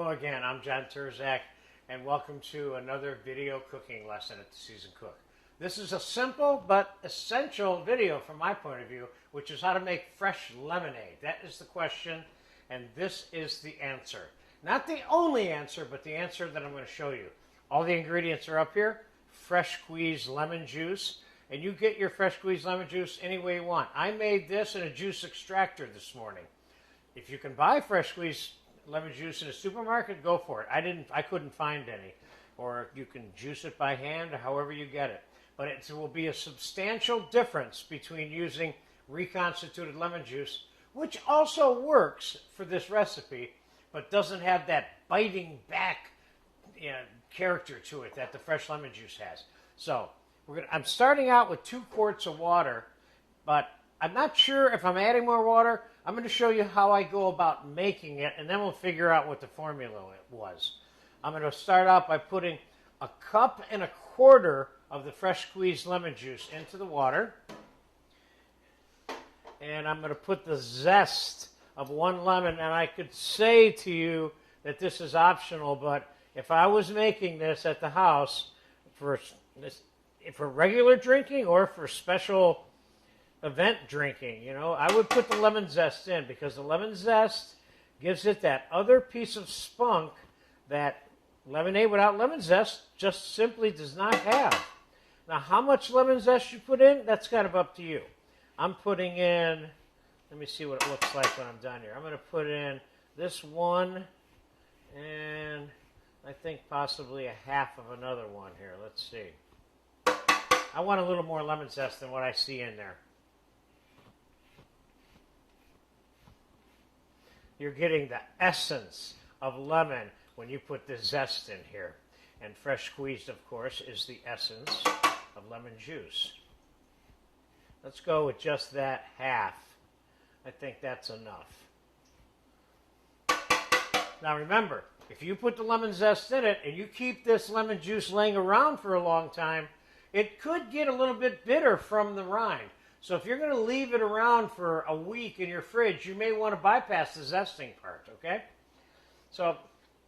Hello again, I'm John Turzak, and welcome to another video cooking lesson at the Seasoned Cook. This is a simple but essential video from my point of view, which is how to make fresh lemonade. That is the question, and this is the answer. Not the only answer, but the answer that I'm going to show you. All the ingredients are up here. Fresh squeezed lemon juice, and you get your fresh squeezed lemon juice any way you want. I made this in a juice extractor this morning. If you can buy fresh squeezed lemon juice in a supermarket, go for it. I couldn't find any. Or you can juice it by hand, or however you get it. But it will be a substantial difference between using reconstituted lemon juice, which also works for this recipe, but doesn't have that biting back character to it that the fresh lemon juice has. So I'm starting out with 2 quarts of water, but I'm not sure if I'm adding more water. I'm going to show you how I go about making it, and then we'll figure out what the formula was. I'm going to start out by putting 1.25 cups of the fresh squeezed lemon juice into the water. And I'm going to put the zest of 1 lemon, and I could say to you that this is optional, but if I was making this at the house for regular drinking or for special event drinking, I would put the lemon zest in, because the lemon zest gives it that other piece of spunk that lemonade without lemon zest just simply does not have. Now, how much lemon zest you put in, that's kind of up to you. I'm putting in, let me see what it looks like when I'm done here. I'm going to put in this one, and I think possibly a half of another one here. Let's see. I want a little more lemon zest than what I see in there. You're getting the essence of lemon when you put the zest in here. And fresh squeezed, of course, is the essence of lemon juice. Let's go with just that half. I think that's enough. Now remember, if you put the lemon zest in it and you keep this lemon juice laying around for a long time, it could get a little bit bitter from the rind. So if you're going to leave it around for a week in your fridge, you may want to bypass the zesting part, okay? So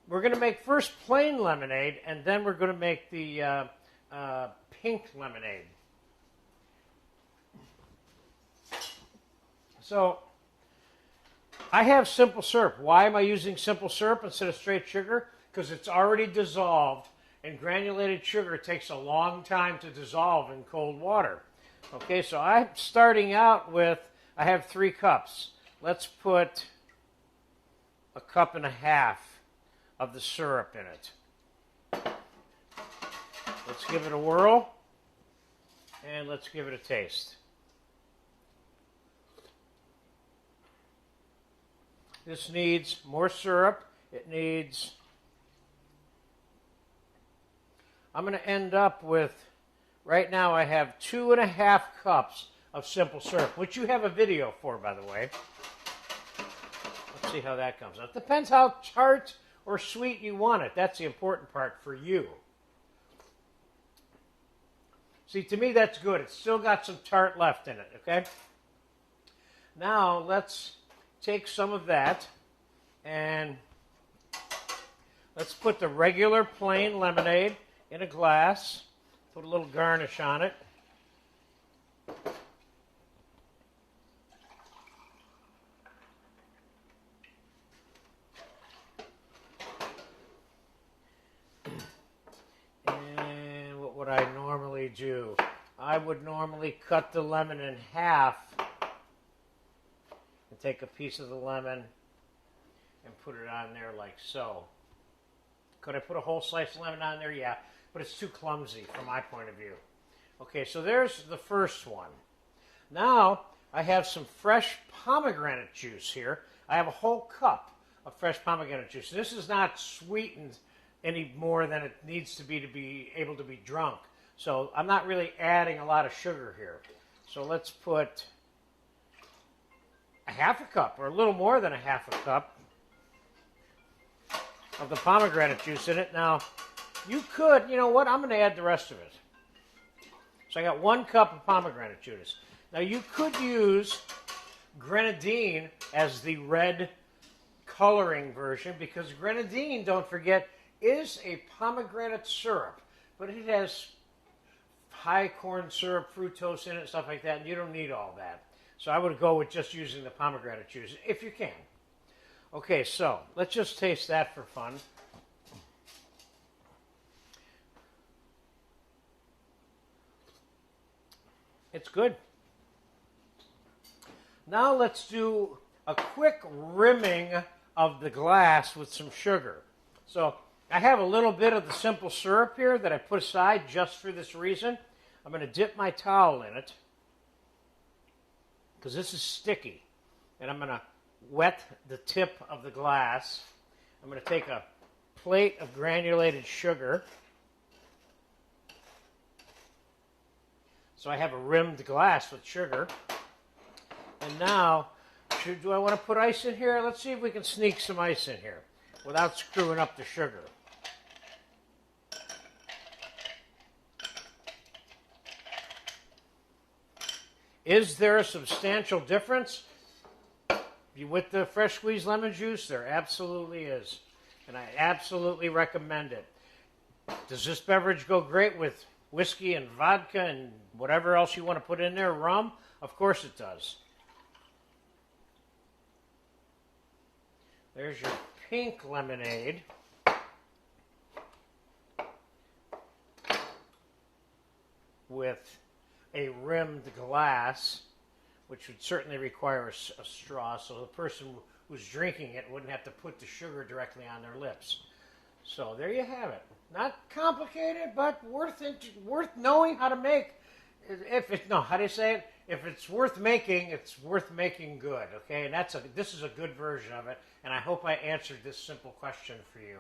we're going to make first plain lemonade, and then we're going to make the pink lemonade. So I have simple syrup. Why am I using simple syrup instead of straight sugar? Because it's already dissolved, and granulated sugar takes a long time to dissolve in cold water. Okay, so I'm starting out with, I have 3 cups. Let's put 1.5 cups of the syrup in it. Let's give it a whirl, and let's give it a taste. This needs more syrup. I'm going to end up with, right now I have 2.5 cups of simple syrup, which you have a video for, by the way. Let's see how that comes out. It depends how tart or sweet you want it. That's the important part for you. See, to me that's good. It's still got some tart left in it, okay? Now let's take some of that and let's put the regular plain lemonade in a glass. Put a little garnish on it. And what would I normally do? I would normally cut the lemon in half and take a piece of the lemon and put it on there like so. Could I put a whole slice of lemon on there? Yeah. But it's too clumsy from my point of view. Okay, so there's the first one. Now, I have some fresh pomegranate juice here. I have a whole cup of fresh pomegranate juice. This is not sweetened any more than it needs to be able to be drunk. So I'm not really adding a lot of sugar here. So let's put 1/2 cup, or a little more than 1/2 cup of the pomegranate juice in it. Now, you could, you know what, I'm going to add the rest of it. So I got 1 cup of pomegranate juice. Now you could use Grenadine as the red coloring version because grenadine, don't forget, is a pomegranate syrup, but it has high corn syrup, fructose in it, stuff like that, and you don't need all that. So I would go with just using the pomegranate juice, if you can. Okay, so let's just taste that for fun. It's good. Now let's do a quick rimming of the glass with some sugar. So I have a little bit of the simple syrup here that I put aside just for this reason. I'm going to dip my towel in it because this is sticky. And I'm going to wet the tip of the glass. I'm going to take a plate of granulated sugar. So I have a rimmed glass with sugar. And now, do I want to put ice in here? Let's see if we can sneak some ice in here without screwing up the sugar. Is there a substantial difference with the fresh squeezed lemon juice? There absolutely is. And I absolutely recommend it. Does this beverage go great with whiskey and vodka and whatever else you want to put in there? Rum? Of course it does. There's your pink lemonade. With a rimmed glass, which would certainly require a straw, so the person who's drinking it wouldn't have to put the sugar directly on their lips. So there you have it. Not complicated, but worth knowing how to make. How do you say it? If it's worth making good. Okay, and this is a good version of it. And I hope I answered this simple question for you.